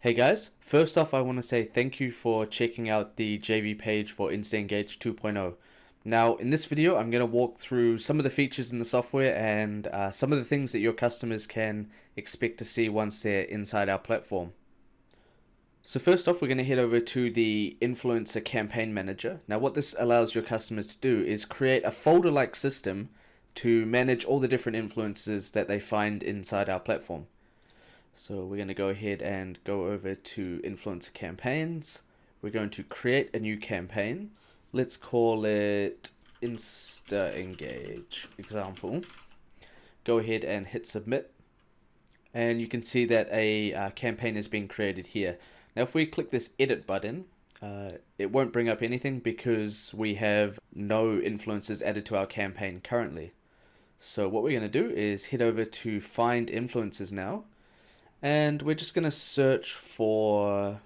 Hey guys, first off I want to say thank you for checking out the JV page for InstaEngage 2.0. Now in this video I'm going to walk through some of the features in the software and some of the things that your customers can expect to see once they're inside our platform. So first off we're going to head over to the Influencer Campaign Manager. Now what this allows your customers to do is create a folder-like system to manage all the different influencers that they find inside our platform. So we're going to go ahead and go over to Influencer Campaigns. We're going to create a new campaign. Let's call it InstaEngage example. Go ahead and hit submit. And you can see that a campaign is being created here. Now if we click this edit button, it won't bring up anything because we have no influencers added to our campaign currently. So what we're going to do is head over to find influencers now. And we're just going to search for,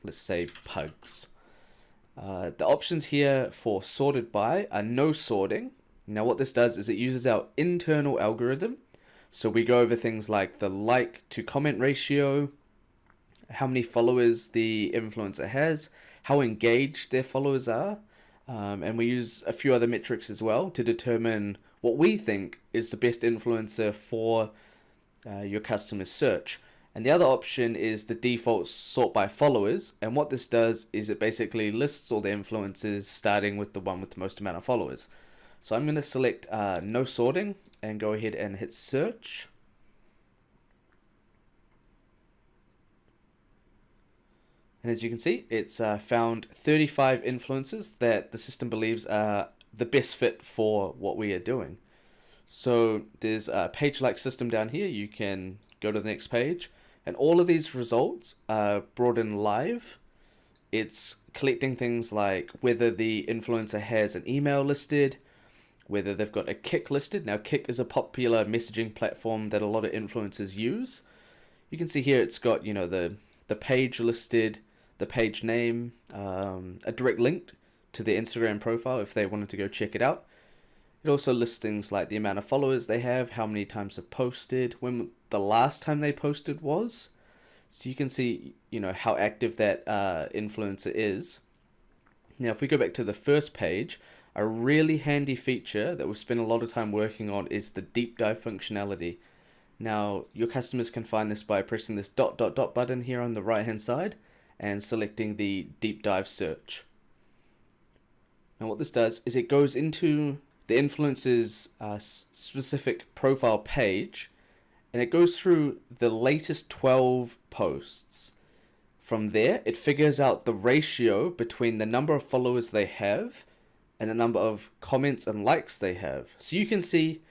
let's say, pugs. The options here for sorted by are no sorting. Now what this does is it uses our internal algorithm. So we go over things like the like to comment ratio, how many followers the influencer has, how engaged their followers are, and we use a few other metrics as well to determine what we think is the best influencer for your customer's search. And the other option is the default sort by followers, and what this does is it basically lists all the influencers starting with the one with the most amount of followers. So I'm going to select no sorting and go ahead and hit search. And as you can see, it's found 35 influencers that the system believes are the best fit for what we are doing. So there's a page-like system down here. You can go to the next page, and all of these results are brought in live. It's collecting things like whether the influencer has an email listed, whether they've got a Kik listed. Now Kik is a popular messaging platform that a lot of influencers use. You can see here it's got, you know, the page listed, the page name, a direct link to their Instagram profile if they wanted to go check it out. It also lists things like the amount of followers they have, how many times have posted, when the last time they posted was. So you can see, you know, how active that influencer is. Now, if we go back to the first page, a really handy feature that we've spent a lot of time working on is the deep dive functionality. Now, your customers can find this by pressing this ... button here on the right hand side and selecting the deep dive search. Now, what this does is it goes into the influencer's specific profile page, and it goes through the latest 12 posts. From there, it figures out the ratio between the number of followers they have and the number of comments and likes they have. So you can see,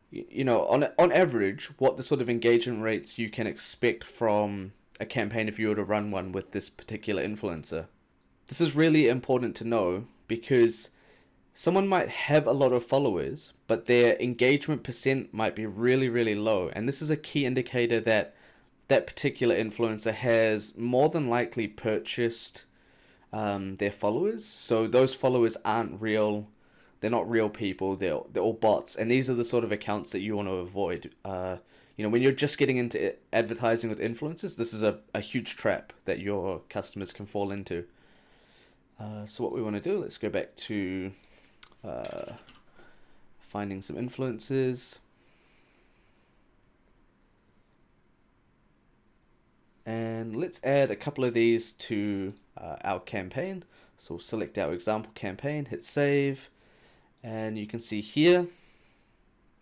you know, on average, what the sort of engagement rates you can expect from a campaign if you were to run one with this particular influencer. This is really important to know because someone might have a lot of followers, but their engagement percent might be really, really low. And this is a key indicator that that particular influencer has more than likely purchased their followers. So those followers aren't real. They're not real people. They're all bots. And these are the sort of accounts that you want to avoid. You know, when you're just getting into advertising with influencers, this is a huge trap that your customers can fall into. So what we want to do, let's go back to finding some influencers, and let's add a couple of these to our campaign. So we'll select our example campaign, hit save, and you can see here,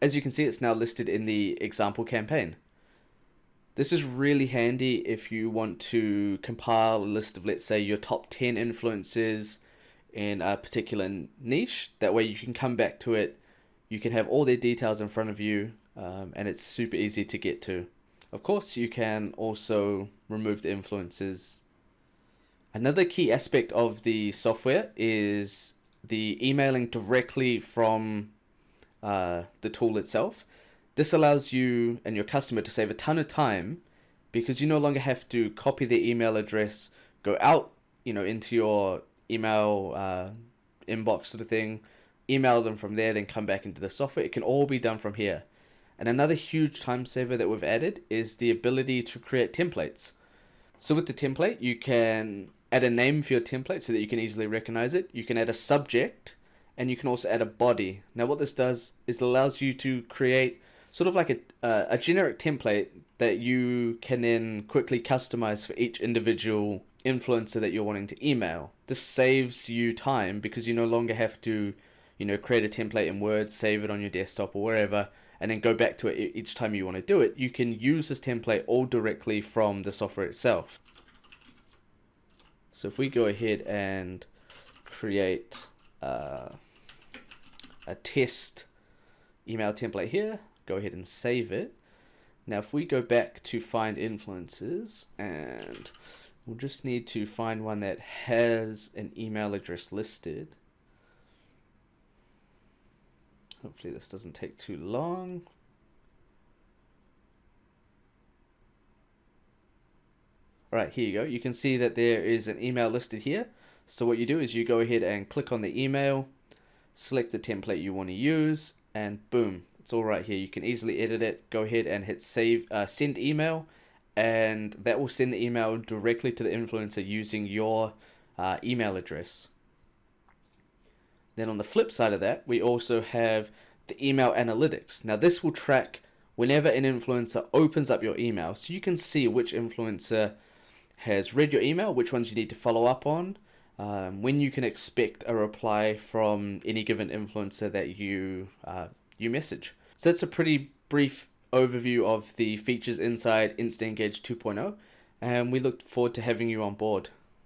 as you can see, it's now listed in the example campaign. This is really handy if you want to compile a list of, let's say, your top 10 influencers in a particular niche. That way you can come back to it, you can have all their details in front of you, and it's super easy to get to. Of course, you can also remove the influencers. Another key aspect of the software is the emailing directly from the tool itself. This allows you and your customer to save a ton of time because you no longer have to copy their email address, go out, you know, into your email inbox sort of thing, email them from there, then come back into the software. It can all be done from here. And another huge time saver that we've added is the ability to create templates. So with the template, you can add a name for your template so that you can easily recognize it. You can add a subject, and you can also add a body. Now what this does is it allows you to create sort of like a generic template that you can then quickly customize for each individual influencer that you're wanting to email. This saves you time because you no longer have to, create a template in Word, save it on your desktop or wherever, and then go back to it each time you want to do it. You can use this template all directly from the software itself. So if we go ahead and create a test email template here, go ahead and save it. Now if we go back to find influencers, and we'll just need to find one that has an email address listed. Hopefully this doesn't take too long. Alright, here you go. You can see that there is an email listed here. So what you do is you go ahead and click on the email, select the template you want to use, and boom, it's all right here. You can easily edit it. Go ahead and hit save, send email, and that will send the email directly to the influencer using your email address. Then on the flip side of that, we also have the email analytics. Now this will track whenever an influencer opens up your email, so you can see which influencer has read your email, which ones you need to follow up on, when you can expect a reply from any given influencer that you message. So that's a pretty brief overview of the features inside InstaEngage 2.0, and we look forward to having you on board.